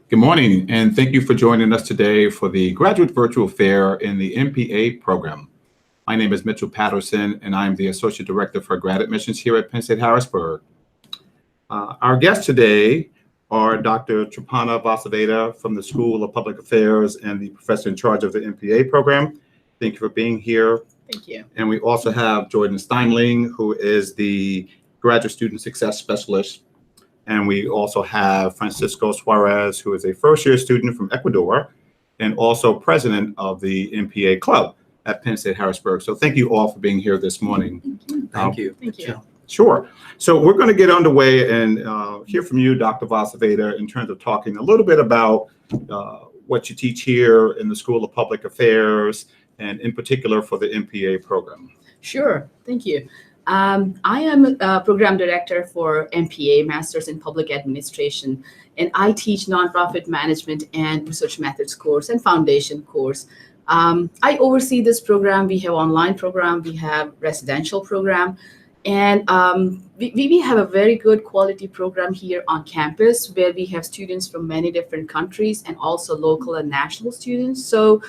Good morning, and thank you for joining us today for the Graduate Virtual Fair in the M.P.A. program. My name is Mitchell Patterson, and I'm the Associate Director for Grad Admissions here at Penn State Harrisburg. Our guests today are Dr. Triparna Vasavada from the School of Public Affairs and the professor in charge of the M.P.A. program. Thank you for being here. Thank you. And we also have Jordan Stimeling, who is the Graduate Student Success Specialist. And we also have Francisco Suarez, who is a first-year student from Ecuador and also president of the M.P.A. Club at Penn State Harrisburg. So thank you all for being here this morning. Thank you. Thank you. Sure. So we're going to get underway and hear from you, Dr. Vasavada, in terms of talking a little bit about what you teach here in the School of Public Affairs and in particular for the M.P.A. program. Sure. Thank you. I am a program director for M.P.A., Masters in Public Administration, and I teach nonprofit management and research methods course and foundation course. I oversee this program. We have online program, we have residential program, and we have a very good quality program here on campus where we have students from many different countries and also local and national students. So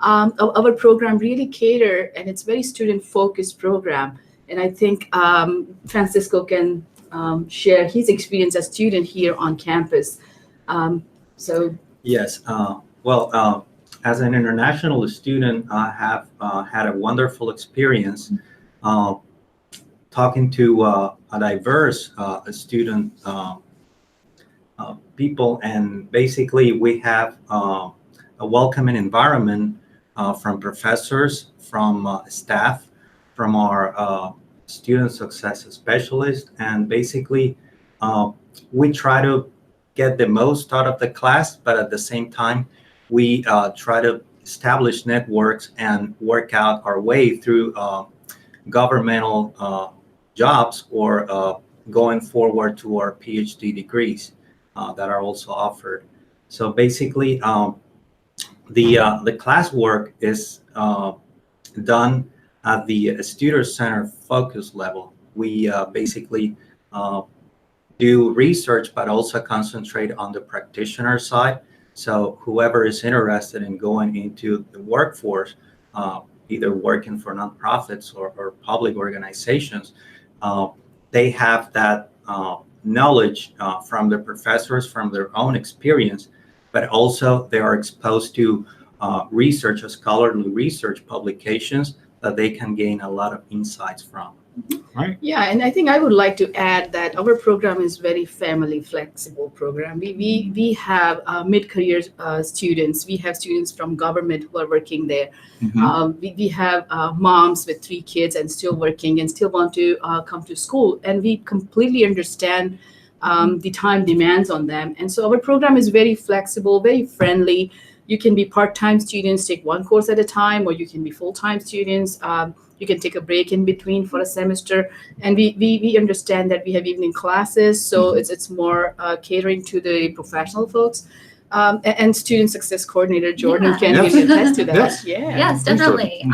our program really cater, and it's very student-focused program. And I think Francisco can share his experience as a student here on campus. Yes. As an international student, I have had a wonderful experience talking to a diverse student people. And basically, we have a welcoming environment from professors, from staff, from our student success specialist, and basically we try to get the most out of the class, but at the same time we try to establish networks and work out our way through governmental jobs or going forward to our PhD degrees that are also offered. So basically the classwork is done at the student-centered focus level. We basically do research, but also concentrate on the practitioner side. So whoever is interested in going into the workforce, either working for nonprofits or public organizations, they have that knowledge from the professors, from their own experience, but also they are exposed to research, scholarly research publications that they can gain a lot of insights from. Right. Yeah, and I think I would like to add that our program is very family flexible program. We have mid-career students. We have students from government who are working there. We have moms with 3 kids and still working and still want to come to school. And we completely understand the time demands on them. And so our program is very flexible, very friendly. You can be part-time students, take 1 course at a time, or you can be full-time students. You can take a break in between for a semester. And we understand that we have evening classes, so it's more catering to the professional folks. And student success coordinator Jordan can really attest to that. Yes, definitely.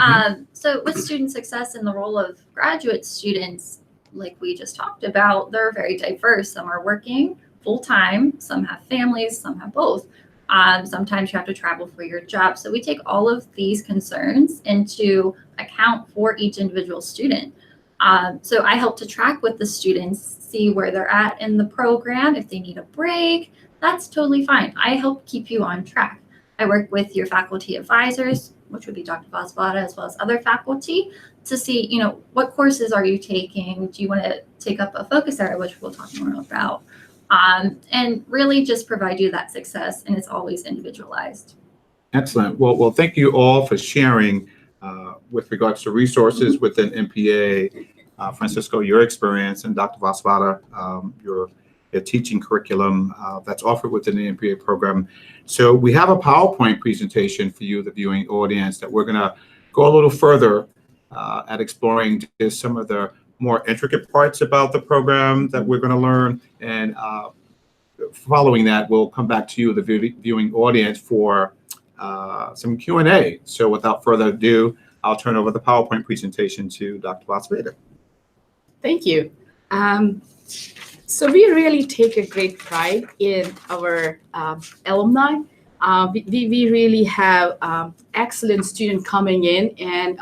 So with student success in the role of graduate students, like we just talked about, they're very diverse. Some are working full-time, some have families, some have both. Sometimes you have to travel for your job. So we take all of these concerns into account for each individual student. So I help to track with the students, see where they're at in the program. If they need a break, that's totally fine. I help keep you on track. I work with your faculty advisors, which would be Dr. Vasavada, as well as other faculty, to see, what courses are you taking? Do you want to take up a focus area, which we'll talk more about? And really just provide you that success, and it's always individualized. Excellent. Well, thank you all for sharing with regards to resources within M.P.A. Francisco, your experience, and Dr. Vasavada, your teaching curriculum that's offered within the M.P.A. program. So we have a PowerPoint presentation for you, the viewing audience, that we're going to go a little further at exploring just some of the more intricate parts about the program that we're going to learn. And following that, we'll come back to you, the viewing audience, for some Q&A. So without further ado, I'll turn over the PowerPoint presentation to Dr. Vasavada. Thank you. So we really take a great pride in our alumni. We really have excellent students coming in, and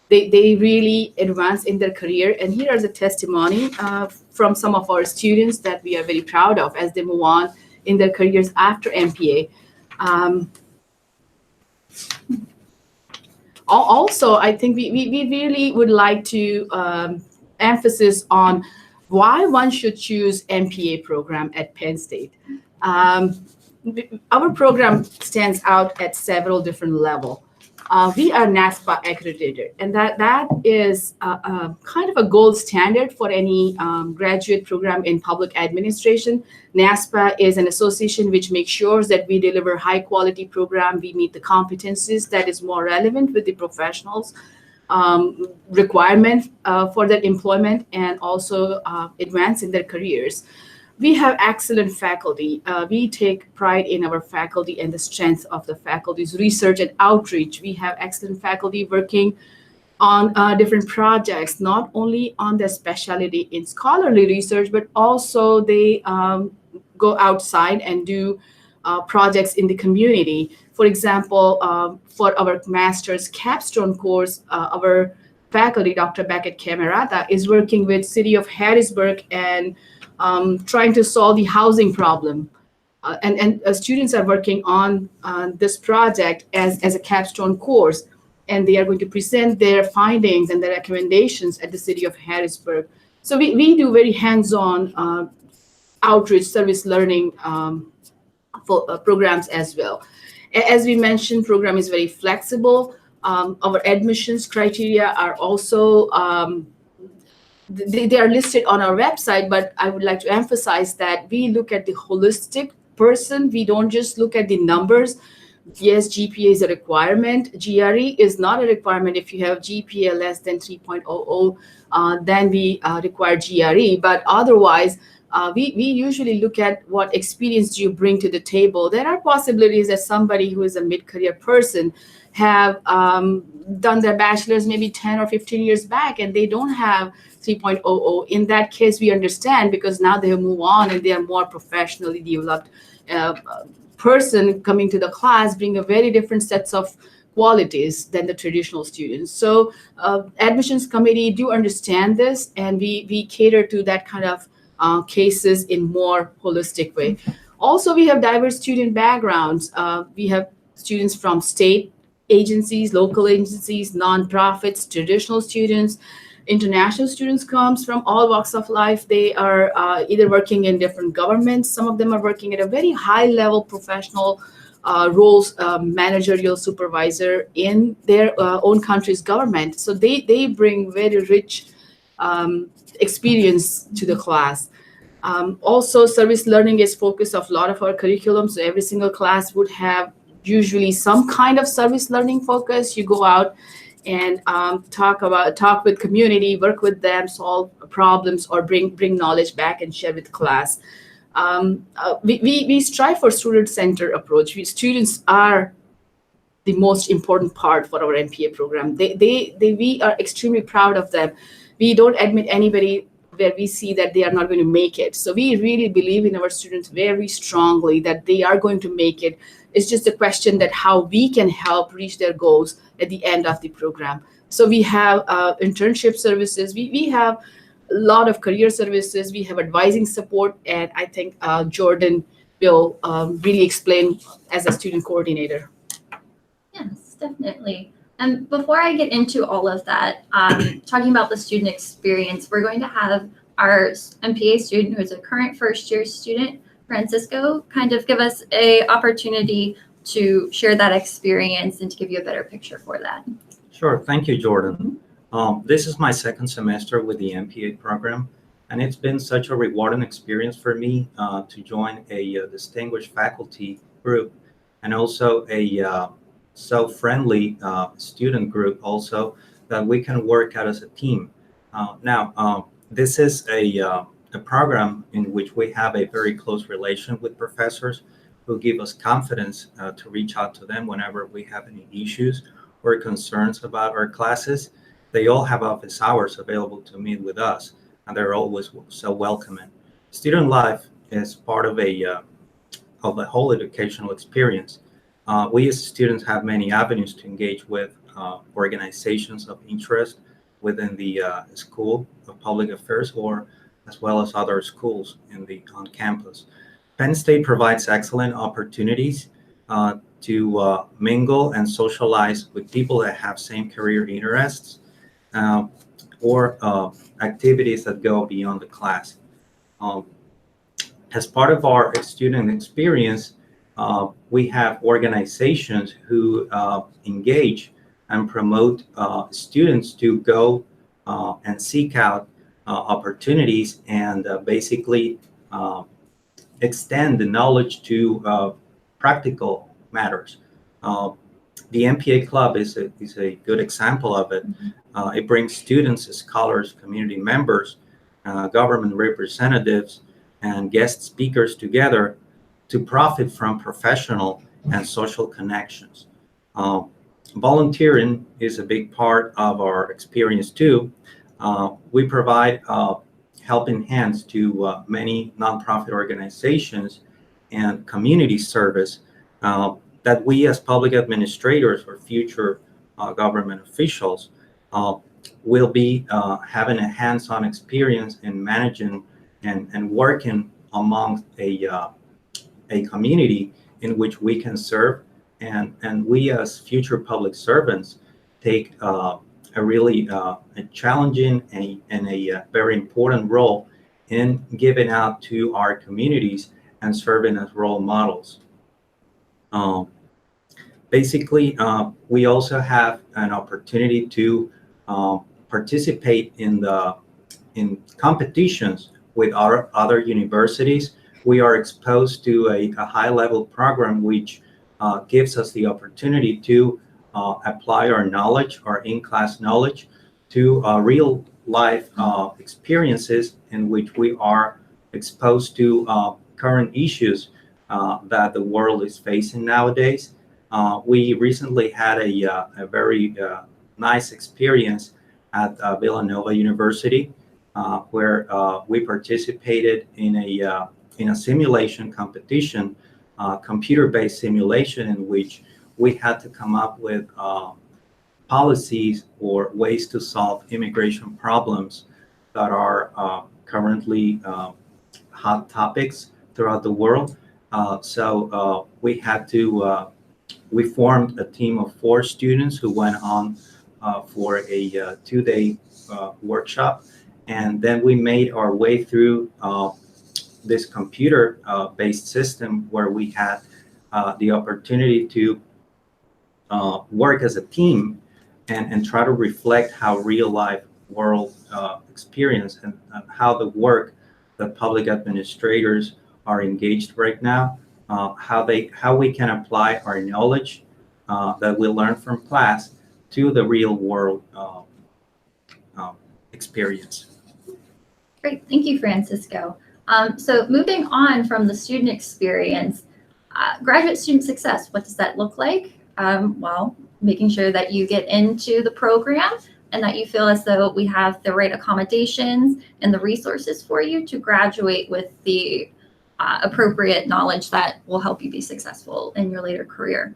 they really advance in their career. And here is a testimony from some of our students that we are very proud of as they move on in their careers after M.P.A. Also, I think we really would like to emphasis on why one should choose M.P.A. program at Penn State. Our program stands out at several different levels. We are NASPA accredited, and that is kind of a gold standard for any graduate program in public administration. NASPA is an association which makes sure that we deliver high quality program, we meet the competencies that is more relevant with the professionals requirement for their employment, and also advance in their careers. We have excellent faculty. We take pride in our faculty and the strength of the faculty's research and outreach. We have excellent faculty working on different projects, not only on their specialty in scholarly research, but also they go outside and do projects in the community. For example, for our master's capstone course, our faculty, Dr. Beckett Camerata, is working with City of Harrisburg and trying to solve the housing problem. And students are working on this project as a capstone course, and they are going to present their findings and their recommendations at the City of Harrisburg. So we do very hands-on outreach service learning programs as well. As we mentioned, program is very flexible. Our admissions criteria are also they are listed on our website, but I would like to emphasize that we look at the holistic person. We don't just look at the numbers. Yes, GPA is a requirement. GRE is not a requirement. If you have GPA less than 3.00, then we require GRE. But otherwise, we usually look at what experience do you bring to the table. There are possibilities that somebody who is a mid-career person have done their bachelor's maybe 10 or 15 years back, and they don't have 3.00. In that case, we understand, because now they move on and they are more professionally developed person coming to the class, bring a very different sets of qualities than the traditional students. So admissions committee do understand this, and we cater to that kind of cases in more holistic way. Also, we have diverse student backgrounds. We have students from state agencies, local agencies, nonprofits, traditional students. International students comes from all walks of life. They are either working in different governments. Some of them are working at a very high level professional roles, managerial supervisor in their own country's government. So they bring very rich experience to the class. Also, service learning is focus of a lot of our curriculum. So every single class would have usually some kind of service learning focus. You go out and talk with community, work with them, solve problems, or bring knowledge back and share with class. We strive for student-centered approach. Students are the most important part for our M.P.A. program. We are extremely proud of them. We don't admit anybody where we see that they are not going to make it. So we really believe in our students very strongly that they are going to make it. It's just a question that how we can help reach their goals at the end of the program. So we have internship services. We have a lot of career services. We have advising support. And I think Jordan will really explain as a student coordinator. Yes, definitely. And before I get into all of that, talking about the student experience, we're going to have our M.P.A. student, who is a current first-year student, Francisco, kind of give us an opportunity to share that experience and to give you a better picture for that. Sure. Thank you, Jordan. This is my second semester with the M.P.A. program, and it's been such a rewarding experience for me to join a distinguished faculty group, and also a so friendly student group also, that we can work out as a team. Now, this is a program in which we have a very close relation with professors who give us confidence to reach out to them whenever we have any issues or concerns about our classes. They all have office hours available to meet with us, and they're always so welcoming. student life is part of the whole educational experience. We as students have many avenues to engage with organizations of interest within the School of Public Affairs, or as well as other schools on campus. Penn State provides excellent opportunities to mingle and socialize with people that have same career interests or activities that go beyond the class. As part of our student experience, we have organizations who engage and promote students to go and seek out opportunities and basically extend the knowledge to practical matters. The M.P.A club is a good example of it. It brings students, scholars, community members, government representatives, and guest speakers together to profit from professional and social connections. Volunteering is a big part of our experience too. We provide helping hands to many nonprofit organizations and community service that we as public administrators or future government officials will be having a hands-on experience in managing and working amongst a community in which we can serve, and we as future public servants take a really a challenging and a very important role in giving out to our communities and serving as role models. Basically, we also have an opportunity to participate in competitions with our other universities. We are exposed to a high-level program which gives us the opportunity to apply our knowledge, our in-class knowledge, to real-life experiences in which we are exposed to current issues that the world is facing nowadays. We recently had a very nice experience at Villanova University, where we participated in a simulation competition, computer-based simulation, in which we had to come up with policies or ways to solve immigration problems that are currently hot topics throughout the world. So we formed a team of 4 students who went on for a 2-day workshop, and then we made our way through this computer-based system where we had the opportunity to work as a team and try to reflect how real-life world experience and how the work that public administrators are engaged right now, how we can apply our knowledge that we learn from class to the real world experience. Great, thank you, Francisco. So moving on from the student experience, graduate student success, what does that look like? Well, making sure that you get into the program and that you feel as though we have the right accommodations and the resources for you to graduate with the appropriate knowledge that will help you be successful in your later career.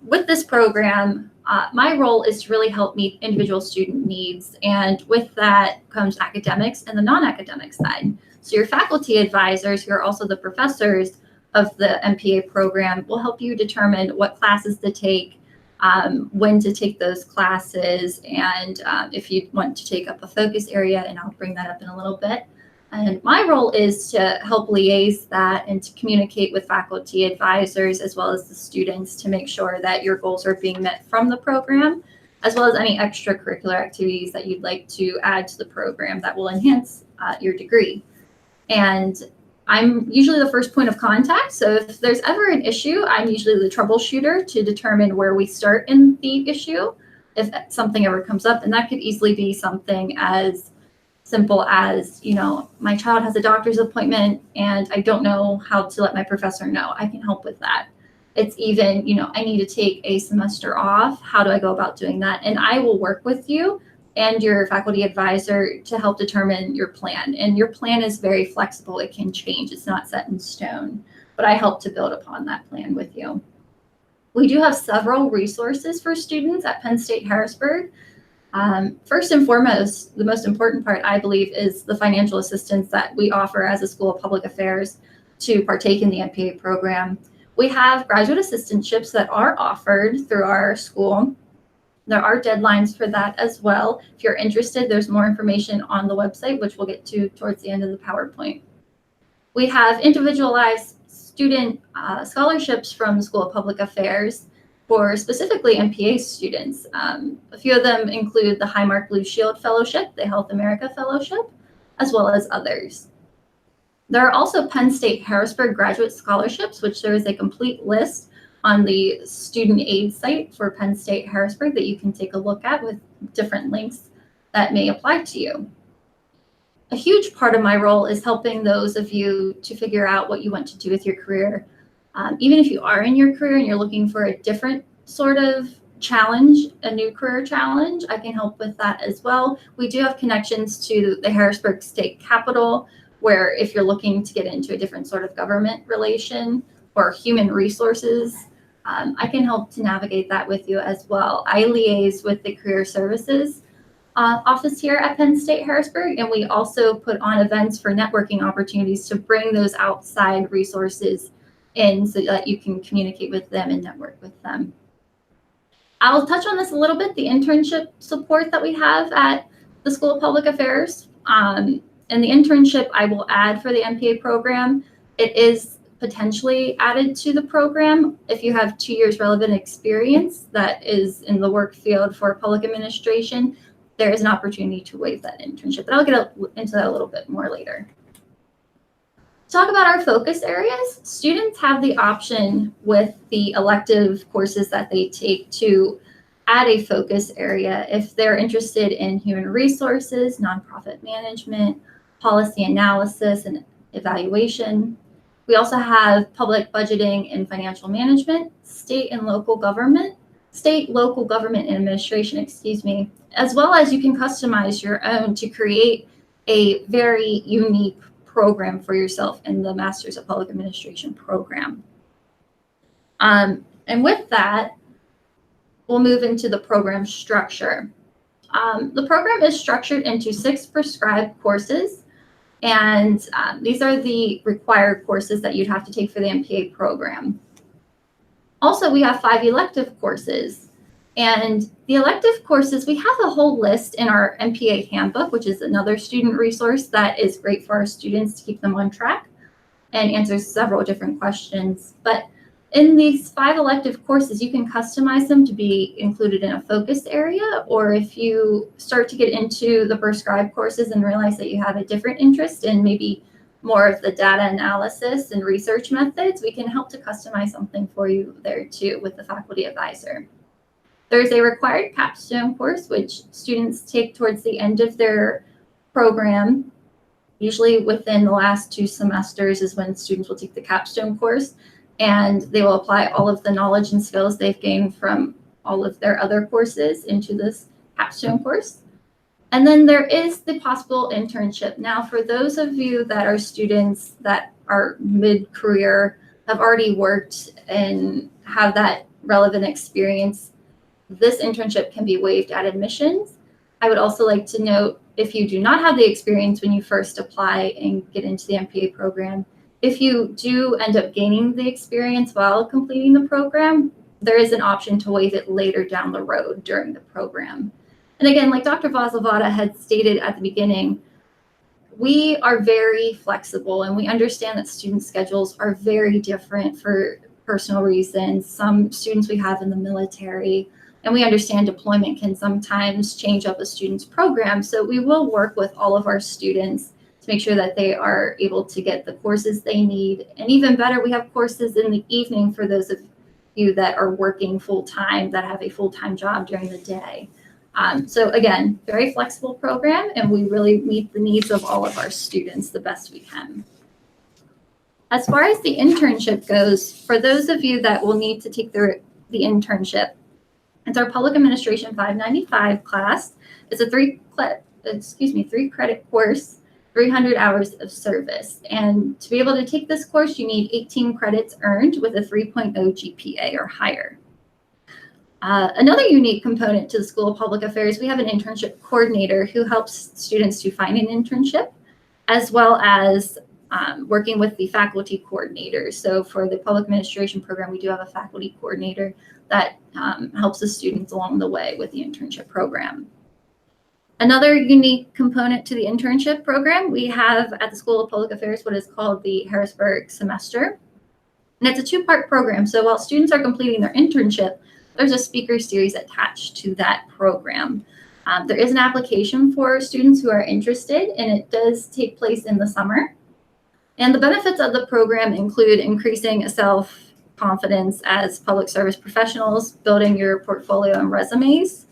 With this program, my role is to really help meet individual student needs, and with that comes academics and the non-academic side. So your faculty advisors, who are also the professors of the M.P.A program, will help you determine what classes to take, when to take those classes, and if you want to take up a focus area, and I'll bring that up in a little bit. And my role is to help liaise that and to communicate with faculty advisors as well as the students to make sure that your goals are being met from the program, as well as any extracurricular activities that you'd like to add to the program that will enhance your degree. And I'm usually the first point of contact. So if there's ever an issue, I'm usually the troubleshooter to determine where we start in the issue if something ever comes up. And that could easily be something as simple as, you know, my child has a doctor's appointment and I don't know how to let my professor know. I can help with that. It's even, you know, I need to take a semester off. How do I go about doing that? And I will work with you and your faculty advisor to help determine your plan. And your plan is very flexible. It can change. It's not set in stone, but I help to build upon that plan with you. We do have several resources for students at Penn State Harrisburg. First and foremost, the most important part, I believe, is the financial assistance that we offer as a School of Public Affairs to partake in the M.P.A. program. We have graduate assistantships that are offered through our school. There are deadlines for that as well. If you're interested, there's more information on the website, which we'll get to towards the end of the PowerPoint. We have individualized student scholarships from the School of Public Affairs for specifically M.P.A. students. A few of them include the Highmark Blue Shield Fellowship, the Health America Fellowship, as well as others. There are also Penn State Harrisburg graduate scholarships, which there is a complete list on the student aid site for Penn State Harrisburg that you can take a look at with different links that may apply to you. A huge part of my role is helping those of you to figure out what you want to do with your career. Even if you are in your career and you're looking for a different sort of challenge, a new career challenge, I can help with that as well. We do have connections to the Harrisburg State Capitol, where if you're looking to get into a different sort of government relation or human resources, I can help to navigate that with you as well. I liaise with the Career Services office here at Penn State Harrisburg, and we also put on events for networking opportunities to bring those outside resources in so that you can communicate with them and network with them. I'll touch on this a little bit, the internship support that we have at the School of Public Affairs. And the internship I will add for the M.P.A. program, it is potentially added to the program if you have 2 years relevant experience that is in the work field for public administration. There is an opportunity to waive that internship, but I'll get into that a little bit more later. Talk about our focus areas. Students have the option with the elective courses that they take to add a focus area if they're interested in human resources, nonprofit management, policy analysis and evaluation. We also have public budgeting and financial management, state, local government and administration, as well as you can customize your own to create a very unique program for yourself in the Masters of Public Administration program. And with that, we'll move into the program structure. The program is structured into 6 prescribed courses, and these are the required courses that you'd have to take for the M.P.A. program. Also, we have 5 elective courses, and the elective courses, we have a whole list in our M.P.A. handbook, which is another student resource that is great for our students to keep them on track and answers several different questions. But in these 5 elective courses, you can customize them to be included in a focus area, or if you start to get into the prescribed courses and realize that you have a different interest in maybe more of the data analysis and research methods, we can help to customize something for you there too with the faculty advisor. There's a required capstone course, which students take towards the end of their program. Usually within the last 2 semesters is when students will take the capstone course, and they will apply all of the knowledge and skills they've gained from all of their other courses into this capstone course. And then there is the possible internship. Now, for those of you that are students that are mid-career, have already worked and have that relevant experience, this internship can be waived at admissions. I would also like to note, if you do not have the experience when you first apply and get into the M.P.A. program, if you do end up gaining the experience while completing the program, there is an option to waive it later down the road during the program. And again, like Dr. Vasavada had stated at the beginning, we are very flexible and we understand that student schedules are very different for personal reasons. Some students we have in the military, and we understand deployment can sometimes change up a student's program. So we will work with all of our students to make sure that they are able to get the courses they need. And even better, we have courses in the evening for those of you that are working full-time, that have a full-time job during the day. So again, very flexible program, and we really meet the needs of all of our students the best we can. As far as the internship goes, for those of you that will need to take the internship, It's our Public Administration 595 class. It's a three credit course, 300 hours of service. And to be able to take this course, you need 18 credits earned with a 3.0 GPA or higher. Another unique component to the School of Public Affairs, we have an internship coordinator who helps students to find an internship, as well as working with the faculty coordinators. So for the public administration program, we do have a faculty coordinator that helps the students along the way with the internship program. Another unique component to the internship program, we have at the School of Public Affairs what is called the Harrisburg semester. And it's a two-part program. So while students are completing their internship, there's a speaker series attached to that program. There is an application for students who are interested, and it does take place in the summer. And the benefits of the program include increasing self-confidence as public service professionals, building your portfolio and resumes,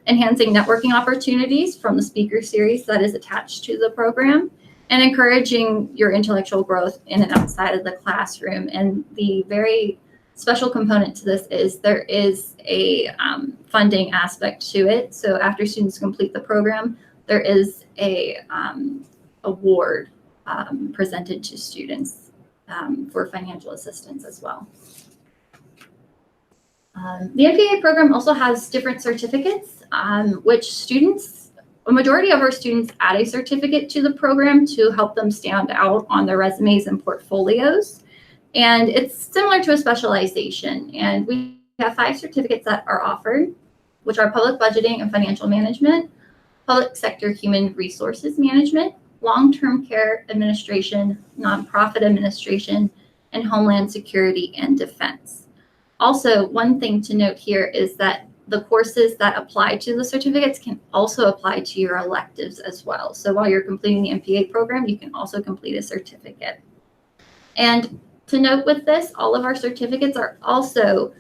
enhancing networking opportunities from the speaker series that is attached to the program, and encouraging your intellectual growth in and outside of the classroom. And the very special component to this is there is a funding aspect to it. So after students complete the program, there is a award presented to students for financial assistance as well. The M.P.A program also has different certificates, which students, a majority of our students add a certificate to the program to help them stand out on their resumes and portfolios. And it's similar to a specialization. And we have 5 certificates that are offered, which are public budgeting and financial management, public sector human resources management, long-term care administration, nonprofit administration, and homeland security and defense. Also, one thing to note here is that the courses that apply to the certificates can also apply to your electives as well. So while you're completing the M.P.A program, you can also complete a certificate. And to note with this, all of our certificates are also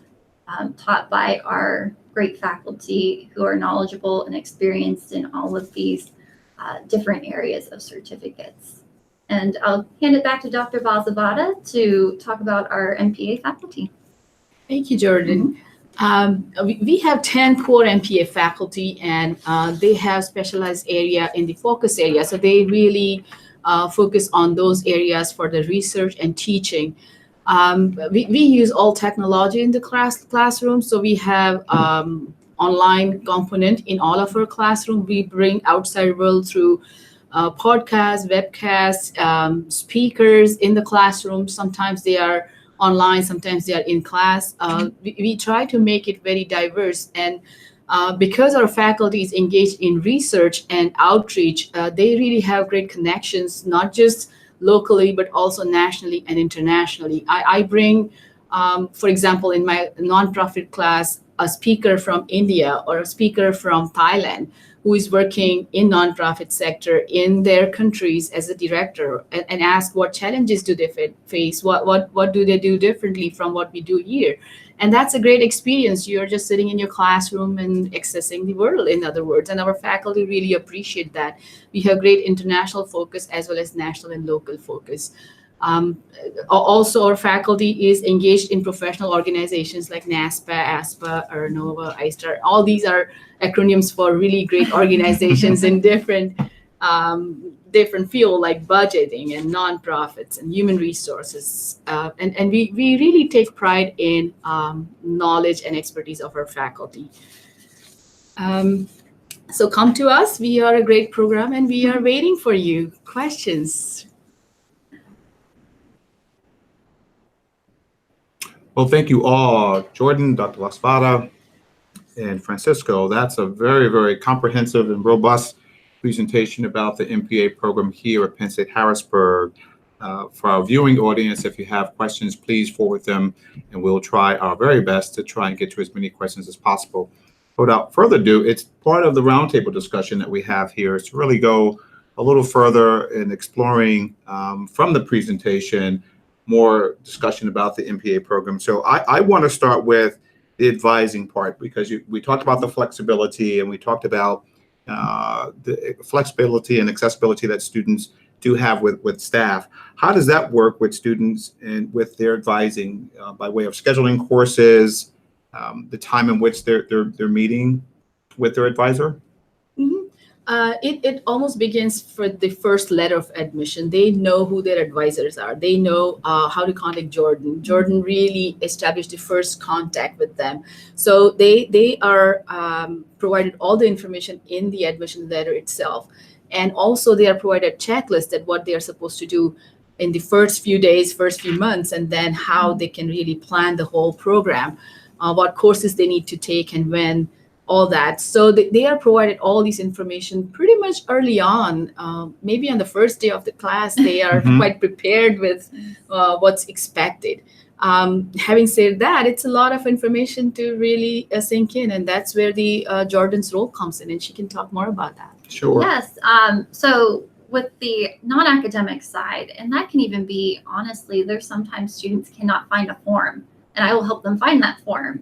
taught by our great faculty who are knowledgeable and experienced in all of these different areas of certificates. And I'll hand it back to Dr. Vasavada to talk about our M.P.A faculty. Thank you, Jordan. We have 10 core M.P.A faculty, and they have specialized area in the focus area. So they really focus on those areas for the research and teaching. We use all technology in the classroom. So we have online component in all of our classroom. We bring outside world through podcasts, webcasts, speakers in the classroom. Sometimes they are online, sometimes they are in class. We try to make it very diverse. And because our faculty is engaged in research and outreach, they really have great connections, not just locally, but also nationally and internationally. I bring, for example, in my nonprofit class, a speaker from India or a speaker from Thailand who is working in nonprofit sector in their countries as a director, and ask what challenges do they face, what do they do differently from what we do here. And that's a great experience. You're just sitting in your classroom and accessing the world, in other words. And our faculty really appreciate that. We have great international focus as well as national and local focus. Also, our faculty is engaged in professional organizations like NASPA, ASPA, or NOVA, ISTAR. All these are acronyms for really great organizations in different fields like budgeting and nonprofits and human resources. And we really take pride in knowledge and expertise of our faculty. So come to us. We are a great program and we are waiting for you. Questions? Well, thank you all, Jordan, Dr. Vasavada, and Francisco. That's a very, very comprehensive and robust presentation about the M.P.A program here at Penn State Harrisburg. For our viewing audience, if you have questions, please forward them, and we'll try our very best to try and get to as many questions as possible. Without further ado, it's part of the roundtable discussion that we have here is to really go a little further in exploring from the presentation more discussion about the M.P.A program. So I want to start with the advising part, because we talked about the flexibility, and we talked about the flexibility and accessibility that students do have with staff. How does that work with students and with their advising by way of scheduling courses, the time in which they're meeting with their advisor? Mhm. It almost begins for the first letter of admission. They know who their advisors are. They know how to contact Jordan. Jordan really established the first contact with them. So they are provided all the information in the admission letter itself. And also they are provided a checklist that what they are supposed to do in the first few days, first few months, and then how they can really plan the whole program, what courses they need to take and when, all that. So they are provided all this information pretty much early on. Maybe on the first day of the class, they are Mhm. quite prepared with what's expected. Having said that, it's a lot of information to really sink in, and that's where the Jordan's role comes in, and she can talk more about that. Sure. Yes. So with the non-academic side, and that can even be, honestly, there's sometimes students cannot find a form, and I will help them find that form.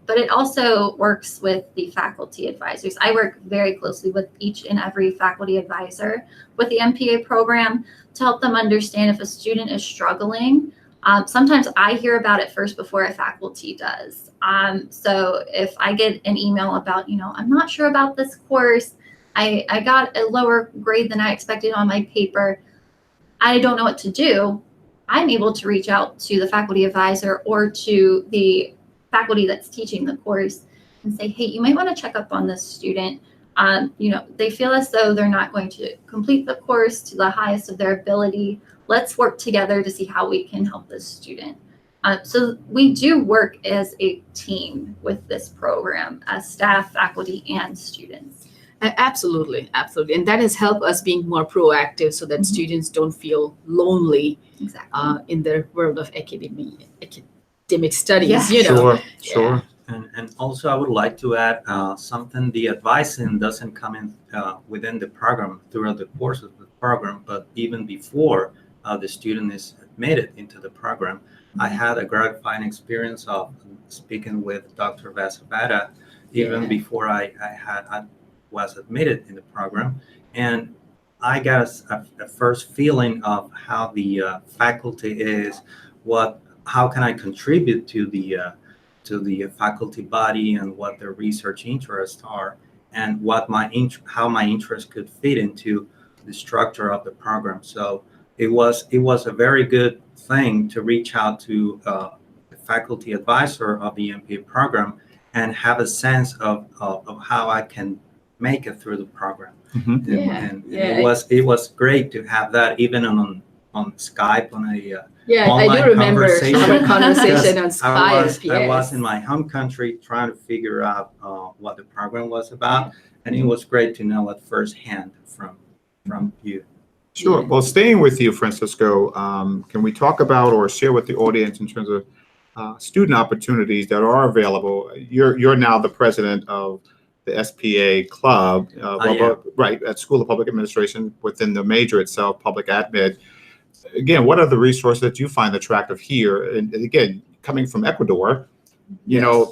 But it also works with the faculty advisors. I work very closely with each and every faculty advisor with the M.P.A program to help them understand if a student is struggling. Sometimes I hear about it first before a faculty does. So if I get an email about, I'm not sure about this course, I got a lower grade than I expected on my paper, I don't know what to do, I'm able to reach out to the faculty advisor or to the faculty that's teaching the course and say, hey, you might want to check up on this student. They feel as though they're not going to complete the course to the highest of their ability. Let's work together to see how we can help this student. So we do work as a team with this program as staff, faculty, and students. Absolutely. And that has helped us being more proactive so that Mhm. students don't feel lonely Exactly. in their world of academic studies. Yeah. Sure. And also, I would like to add something. The advising doesn't come in within the program throughout the course of the program, but even before the student is admitted into the program. I had a gratifying experience of speaking with Dr. Vasavada even Yeah. before I was admitted in the program, and I got a first feeling of how the faculty is, how can I contribute to the faculty body and what their research interests are, and how my interest could fit into the structure of the program. So it was a very good thing to reach out to the faculty advisor of the M.P.A program and have a sense of how I can make it through the program. Mhm. And Yeah. it was great to have that even on Skype on a Yeah, I online do remember conversation. our conversation on Because Skype. I was Yes. in my home country trying to figure out what the program was about, and it was great to know at first hand from you. Sure. Yeah. Well, staying with you, Francisco, can we talk about or share with the audience in terms of student opportunities that are available? You're now the president of the S.P.A club, I am. right, at School of Public Administration within the major itself, public admin. Again, what are the resources that you find attractive here? And again, coming from Ecuador, Yes.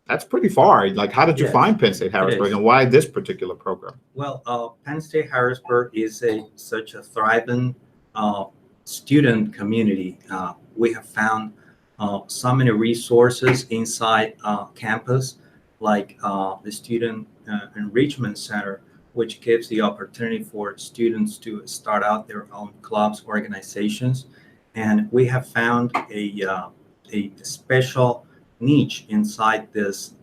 that's pretty far. Like, how did you Yes, find Penn State Harrisburg, is. and why this particular program? Well, Penn State Harrisburg is such a thriving student community. We have found so many resources inside campus, like the Student Enrichment Center, which gives the opportunity for students to start out their own clubs, organizations. And we have found a special niche inside this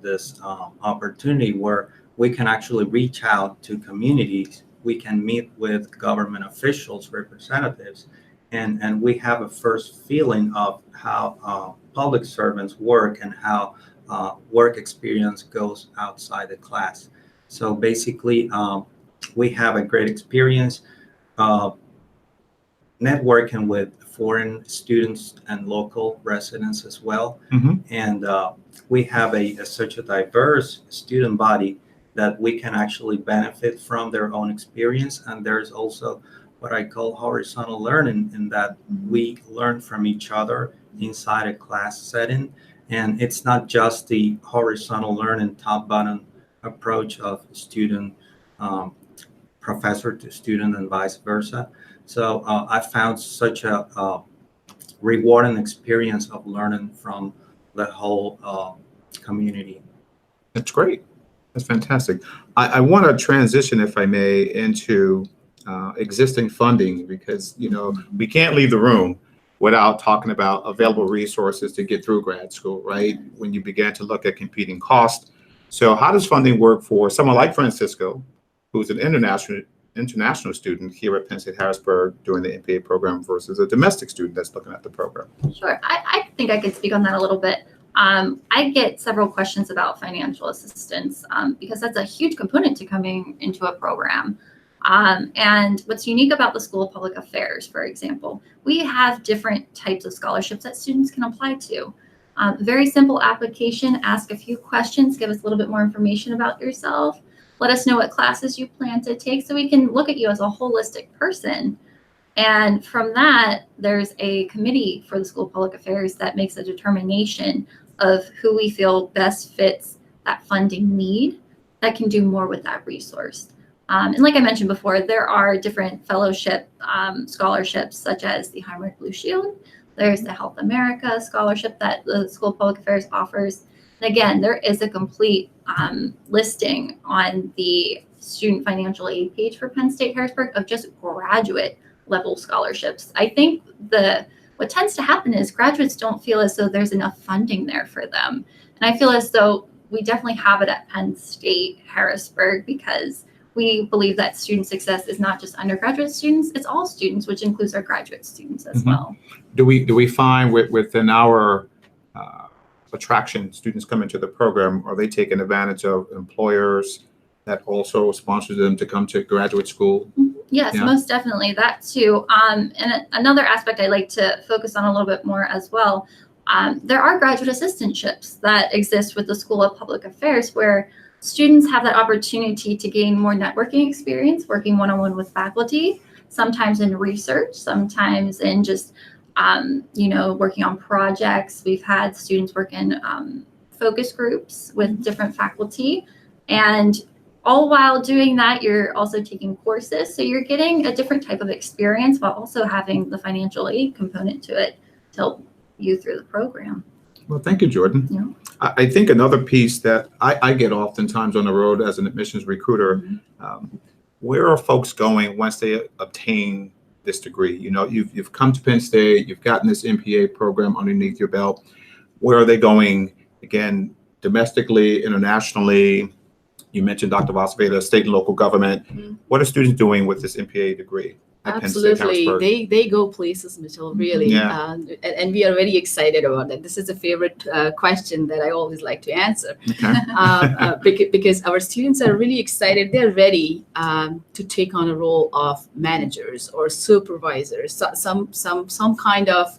opportunity where we can actually reach out to communities. We can meet with government officials, representatives, and we have a first feeling of how public servants work and how work experience goes outside the class. So basically, we have a great experience networking with foreign students and local residents as well. Mhm. And we have such a diverse student body that we can actually benefit from their own experience. And there's also what I call horizontal learning, in that we learn from each other inside a class setting. And it's not just the horizontal learning, top-bottom approach of student, professor to student, and vice versa. So I found such a rewarding experience of learning from the whole community. That's great. That's fantastic. I want to transition, if I may, into existing funding, because, you know, we can't leave the room without talking about available resources to get through grad school, right? When you began to look at competing costs. So how does funding work for someone like Francisco, who's an international student here at Penn State Harrisburg doing the M.P.A program versus a domestic student that's looking at the program? Sure. I think I can speak on that a little bit. I get several questions about financial assistance because that's a huge component to coming into a program. And what's unique about the School of Public Affairs, for example, we have different types of scholarships that students can apply to. Very simple application, ask a few questions, give us a little bit more information about yourself, let us know what classes you plan to take so we can look at you as a holistic person. And from that, there's a committee for the School of Public Affairs that makes a determination of who we feel best fits that funding need that can do more with that resource. And like I mentioned before, there are different fellowship scholarships, such as the Heinrich Blue Shield. There's the Health America scholarship that the School of Public Affairs offers. And again, there is a complete listing on the student financial aid page for Penn State Harrisburg of just graduate level scholarships. I think what tends to happen is graduates don't feel as though there's enough funding there for them. And I feel as though we definitely have it at Penn State Harrisburg because we believe that student success is not just undergraduate students, it's all students, which includes our graduate students as well. Do we find within our attraction, students come into the program, are they taking advantage of employers that also sponsor them to come to graduate school? Yes, Yeah. most definitely, that too. And another aspect I like to focus on a little bit more as well, there are graduate assistantships that exist with the School of Public Affairs where students have that opportunity to gain more networking experience, working one-on-one with faculty, sometimes in research, sometimes in just, working on projects. We've had students work in focus groups with different faculty. And all while doing that, you're also taking courses. So you're getting a different type of experience while also having the financial aid component to it to help you through the program. Well, thank you, Jordan. Yeah. I think another piece that I get oftentimes on the road as an admissions recruiter, where are folks going once they obtain this degree? You know, you've come to Penn State, you've gotten this M.P.A program underneath your belt. Where are they going, again, domestically, internationally? You mentioned Dr. Vasavada, state and local government. What are students doing with this M.P.A degree at Penn State Absolutely, Harrisburg? they go places, Mitchell, really. Yeah. And we are very excited about that. This is a favorite question that I always like to answer. Okay. Because our students are really excited. They're ready to take on a role of managers or supervisors, some kind of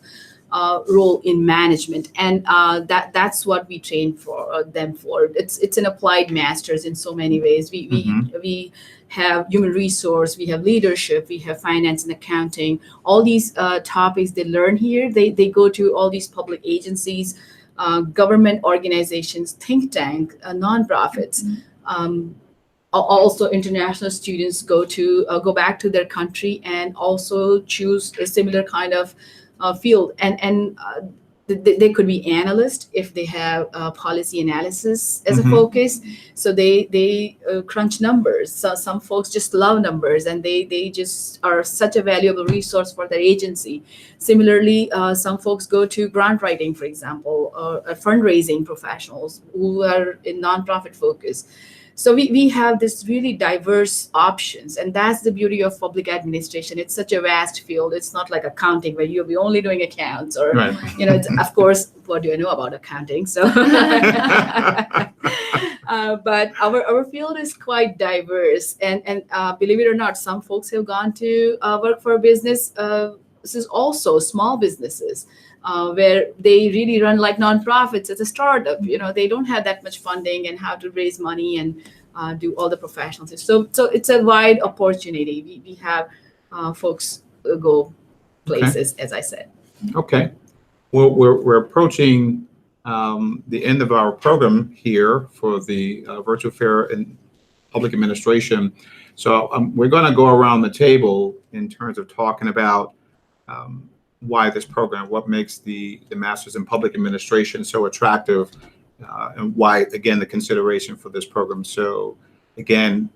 role in management, and that's what we train for them for. It's an applied master's in so many ways. We have human resource, we have leadership, we have finance and accounting. All these topics they learn here. They go to all these public agencies, government organizations, think tank, nonprofits. Also, international students go back to their country and also choose a similar kind of field, and they could be analysts if they have policy analysis as a focus. So they crunch numbers. So some folks just love numbers, and they just are such a valuable resource for their agency. Similarly, some folks go to grant writing, for example, or fundraising professionals who are in nonprofit focus. So we have this really diverse options, and that's the beauty of public administration. It's such a vast field. It's not like accounting where you'll be only doing accounts, or Right. it's, of course, what do I know about accounting? So, but our field is quite diverse, and believe it or not, some folks have gone to work for a business. This is also small businesses. Where they really run like nonprofits as a startup. They don't have that much funding and how to raise money and do all the professional things. So it's a wide opportunity. We have folks go places, as I said. Okay. Well, we're approaching the end of our program here for the virtual fair in public administration. So we're going to go around the table in terms of talking about why this program, what makes the Master's in Public Administration so attractive, and why, again, the consideration for this program. So, again,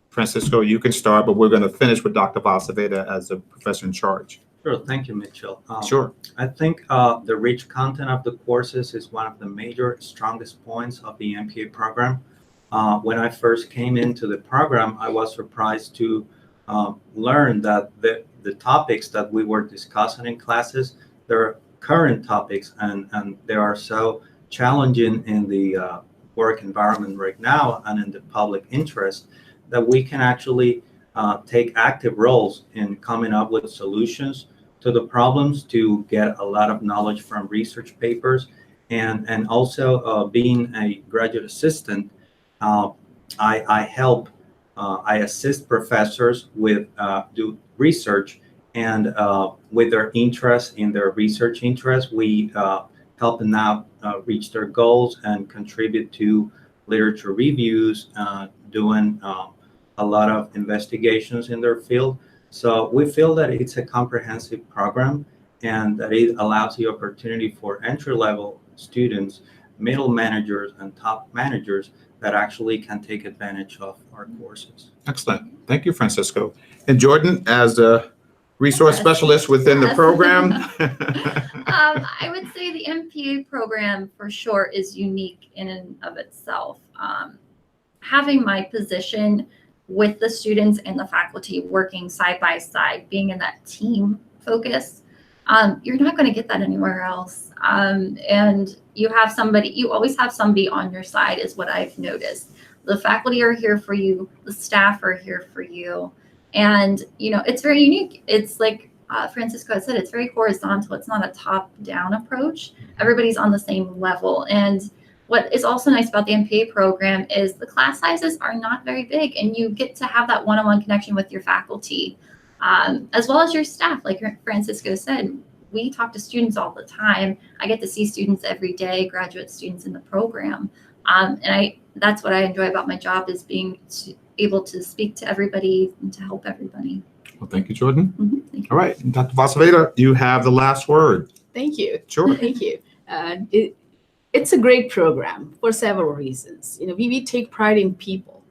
Francisco, you can start, but we're going to finish with Dr. Vasavada as the professor in charge. Sure, thank you, Mitchell. Sure. I think the rich content of the courses is one of the major strongest points of the M.P.A program. When I first came into the program, I was surprised to learn that the topics that we were discussing in classes, they're current topics, and they are so challenging in the work environment right now and in the public interest that we can actually take active roles in coming up with solutions to the problems, to get a lot of knowledge from research papers, and also being a graduate assistant, I help, I assist professors with do research, and with their interest in their research interests, we help them now reach their goals and contribute to literature reviews, doing a lot of investigations in their field. So we feel that it's a comprehensive program and that it allows the opportunity for entry-level students, middle managers, and top managers that actually can take advantage of our courses. Excellent. Thank you, Francisco. And Jordan, as a resource Yes. specialist within the Yes. program. I would say the M.P.A program for sure is unique in and of itself. Having my position with the students and the faculty working side by side, being in that team focus, you're not going to get that anywhere else. And you always have somebody on your side is what I've noticed. The faculty are here for you. The staff are here for you. And, it's very unique. It's like Francisco said, it's very horizontal. It's not a top-down approach. Everybody's on the same level. And what is also nice about the M.P.A program is the class sizes are not very big, and you get to have that one-on-one connection with your faculty, as well as your staff. Like Francisco said, we talk to students all the time. I get to see students every day, graduate students in the program. And that's what I enjoy about my job, is being able to speak to everybody and to help everybody. Well, thank you, Jordan. Thank you. All right, Dr. Vasavada, you have the last word. Thank you. Sure. Thank you. It's a great program for several reasons. We take pride in people.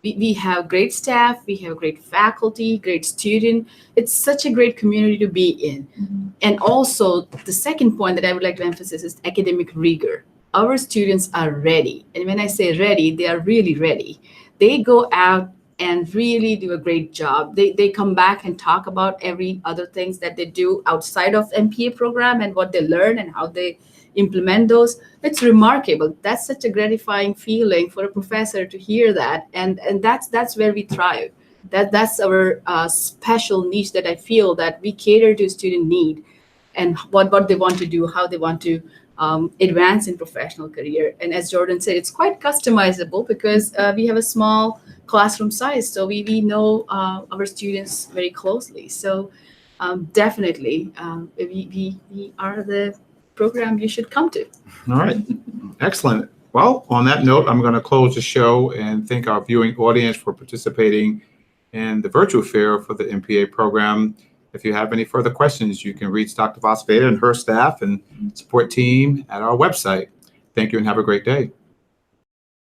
We have great staff, we have great faculty, great student. It's such a great community to be in. Mm-hmm. And also, the second point that I would like to emphasize is academic rigor. Our students are ready. And when I say ready, they are really ready. They go out and really do a great job. They come back and talk about every other things that they do outside of M.P.A program and what they learn and how they implement those. It's remarkable. That's such a gratifying feeling for a professor to hear that, and that's where we thrive. That's our special niche that I feel that we cater to student need and what they want to do, how they want to advance in professional career. And as Jordan said, it's quite customizable because we have a small classroom size, so we know our students very closely. So definitely, we are the program you should come to. All right. Excellent. Well, on that note, I'm going to close the show and thank our viewing audience for participating in the virtual fair for the M.P.A program. If you have any further questions, you can reach Dr. Vasavada and her staff and support team at our website. Thank you and have a great day.